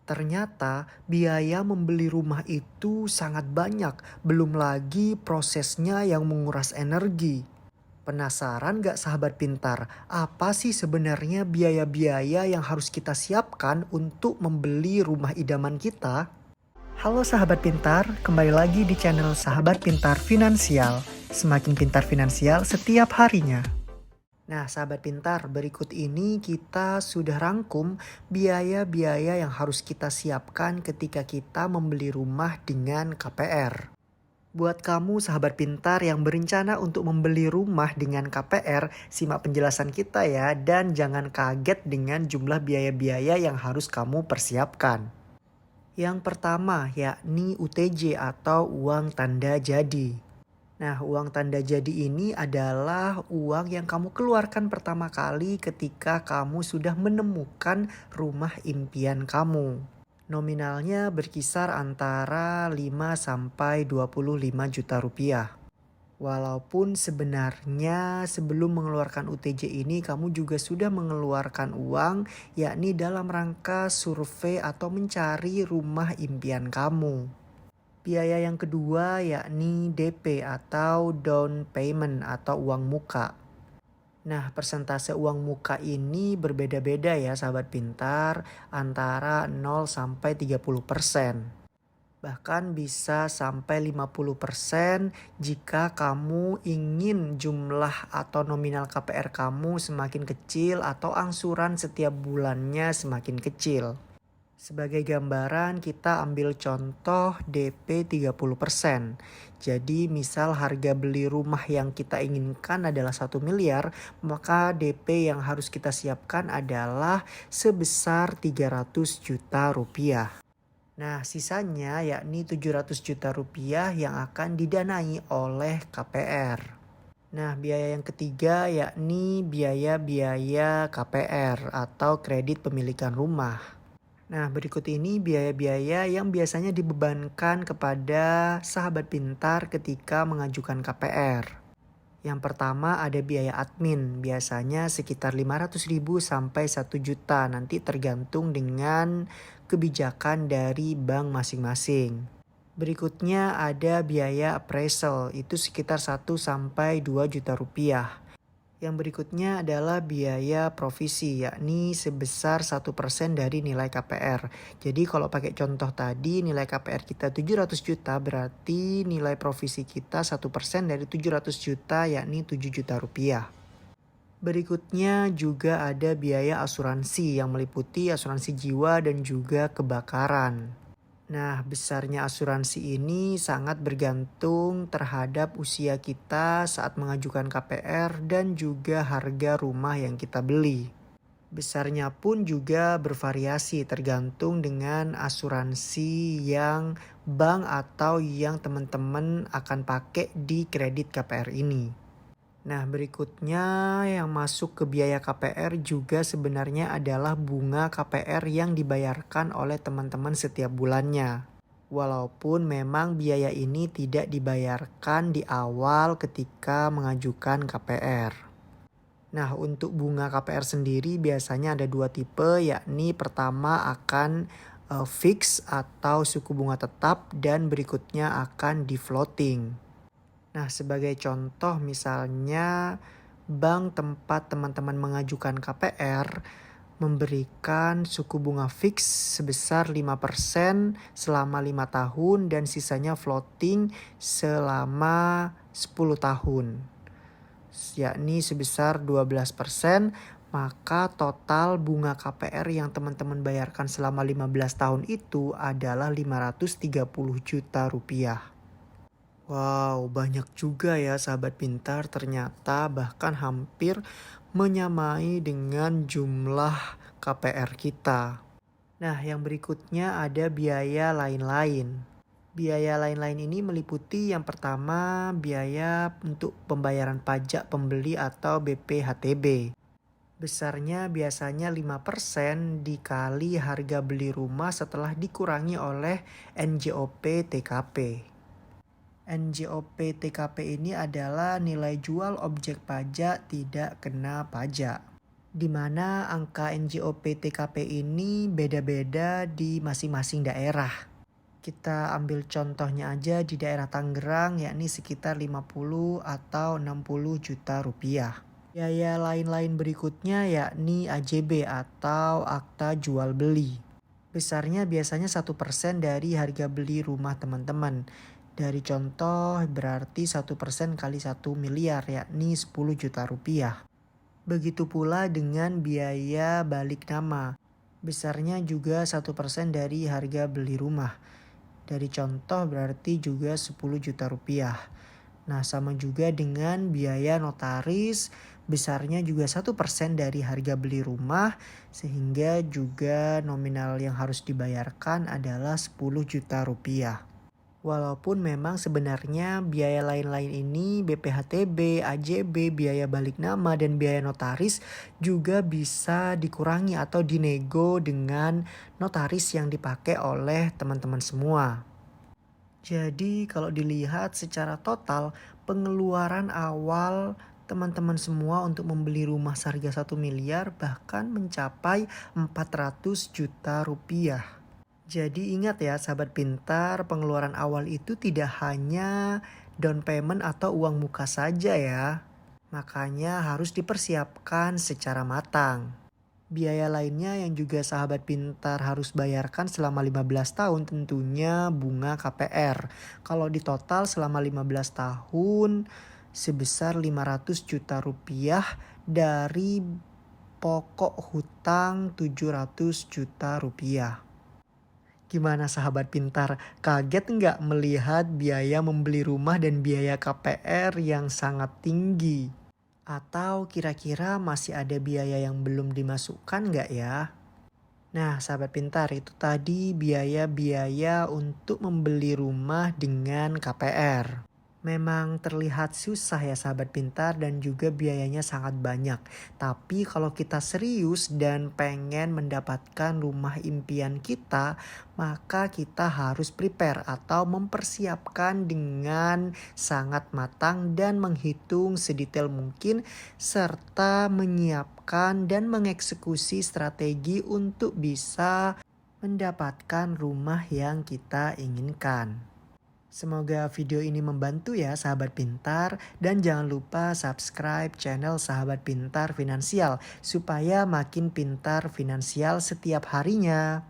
Ternyata biaya membeli rumah itu sangat banyak, belum lagi prosesnya yang menguras energi. Penasaran gak sahabat pintar, apa sih sebenarnya biaya-biaya yang harus kita siapkan untuk membeli rumah idaman kita? Halo sahabat pintar, kembali lagi di channel Sahabat Pintar Finansial. Semakin pintar finansial setiap harinya. Nah, sahabat pintar, berikut ini kita sudah rangkum biaya-biaya yang harus kita siapkan ketika kita membeli rumah dengan KPR. Buat kamu sahabat pintar yang berencana untuk membeli rumah dengan KPR, simak penjelasan kita ya dan jangan kaget dengan jumlah biaya-biaya yang harus kamu persiapkan. Yang pertama yakni UTJ atau uang tanda jadi. Nah, uang tanda jadi ini adalah uang yang kamu keluarkan pertama kali ketika kamu sudah menemukan rumah impian kamu. Nominalnya berkisar antara 5 sampai 25 juta rupiah. Walaupun sebenarnya sebelum mengeluarkan UTJ ini kamu juga sudah mengeluarkan uang yakni dalam rangka survei atau mencari rumah impian kamu. Biaya yang kedua yakni DP atau down payment atau uang muka. Nah, persentase uang muka ini berbeda-beda ya sahabat pintar, antara 0 sampai 30%. Bahkan bisa sampai 50% jika kamu ingin jumlah atau nominal KPR kamu semakin kecil atau angsuran setiap bulannya semakin kecil. Sebagai gambaran kita ambil contoh DP 30%. Jadi misal harga beli rumah yang kita inginkan adalah 1 miliar, maka DP yang harus kita siapkan adalah sebesar 300 juta rupiah. Nah sisanya yakni 700 juta rupiah yang akan didanai oleh KPR. Nah biaya yang ketiga yakni biaya-biaya KPR atau kredit pemilikan rumah. Nah, berikut ini biaya-biaya yang biasanya dibebankan kepada sahabat pintar ketika mengajukan KPR. Yang pertama ada biaya admin, biasanya sekitar 500.000 sampai 1 juta, nanti tergantung dengan kebijakan dari bank masing-masing. Berikutnya ada biaya appraisal, itu sekitar 1 sampai 2 juta rupiah. Yang berikutnya adalah biaya provisi, yakni sebesar 1% dari nilai KPR. Jadi kalau pakai contoh tadi nilai KPR kita 700 juta berarti nilai provisi kita 1% dari 700 juta yakni 7 juta rupiah. Berikutnya juga ada biaya asuransi yang meliputi asuransi jiwa dan juga kebakaran. Nah, besarnya asuransi ini sangat bergantung terhadap usia kita saat mengajukan KPR dan juga harga rumah yang kita beli. Besarnya pun juga bervariasi tergantung dengan asuransi yang bank atau yang teman-teman akan pakai di kredit KPR ini. Nah, berikutnya yang masuk ke biaya KPR juga sebenarnya adalah bunga KPR yang dibayarkan oleh teman-teman setiap bulannya. Walaupun memang biaya ini tidak dibayarkan di awal ketika mengajukan KPR. Nah, untuk bunga KPR sendiri biasanya ada 2 tipe, yakni pertama akan fix atau suku bunga tetap dan berikutnya akan di floating. Nah, sebagai contoh misalnya bank tempat teman-teman mengajukan KPR memberikan suku bunga fix sebesar 5% selama 5 tahun dan sisanya floating selama 10 tahun. Yakni sebesar 12%, maka total bunga KPR yang teman-teman bayarkan selama 15 tahun itu adalah 530 juta rupiah. Wow, banyak juga ya sahabat pintar, ternyata bahkan hampir menyamai dengan jumlah KPR kita. Nah, yang berikutnya ada biaya lain-lain. Biaya lain-lain ini meliputi yang pertama biaya untuk pembayaran pajak pembeli atau BPHTB. Besarnya biasanya 5% dikali harga beli rumah setelah dikurangi oleh NJOP TKP. NJOP TKP ini adalah nilai jual objek pajak tidak kena pajak. di mana angka NJOP TKP ini beda-beda di masing-masing daerah. Kita ambil contohnya aja di daerah Tangerang, yakni sekitar 50 atau 60 juta rupiah. Biaya lain-lain berikutnya yakni AJB atau akta jual beli. Besarnya biasanya 1% dari harga beli rumah teman-teman. Dari contoh berarti 1% kali 1 miliar yakni 10 juta rupiah. Begitu pula dengan biaya balik nama. Besarnya juga 1% dari harga beli rumah. Dari contoh berarti juga 10 juta rupiah. Nah, sama juga dengan biaya notaris, besarnya juga 1% dari harga beli rumah, sehingga juga nominal yang harus dibayarkan adalah 10 juta rupiah. Walaupun memang sebenarnya biaya lain-lain ini BPHTB, AJB, biaya balik nama, dan biaya notaris juga bisa dikurangi atau dinego dengan notaris yang dipakai oleh teman-teman semua. Jadi kalau dilihat secara total, pengeluaran awal teman-teman semua untuk membeli rumah seharga 1 miliar bahkan mencapai 400 juta rupiah. Jadi ingat ya sahabat pintar, pengeluaran awal itu tidak hanya down payment atau uang muka saja ya. Makanya harus dipersiapkan secara matang. Biaya lainnya yang juga sahabat pintar harus bayarkan selama 15 tahun tentunya bunga KPR. Kalau di total selama 15 tahun sebesar 500 juta rupiah dari pokok hutang 700 juta rupiah. Gimana sahabat pintar, kaget nggak melihat biaya membeli rumah dan biaya KPR yang sangat tinggi? Atau kira-kira masih ada biaya yang belum dimasukkan nggak ya? Nah sahabat pintar, itu tadi biaya-biaya untuk membeli rumah dengan KPR. Memang terlihat susah ya sahabat pintar dan juga biayanya sangat banyak. Tapi kalau kita serius dan pengen mendapatkan rumah impian kita, maka kita harus prepare atau mempersiapkan dengan sangat matang dan menghitung sedetail mungkin serta menyiapkan dan mengeksekusi strategi untuk bisa mendapatkan rumah yang kita inginkan. Semoga video ini membantu ya sahabat pintar, dan jangan lupa subscribe channel Sahabat Pintar Finansial supaya makin pintar finansial setiap harinya.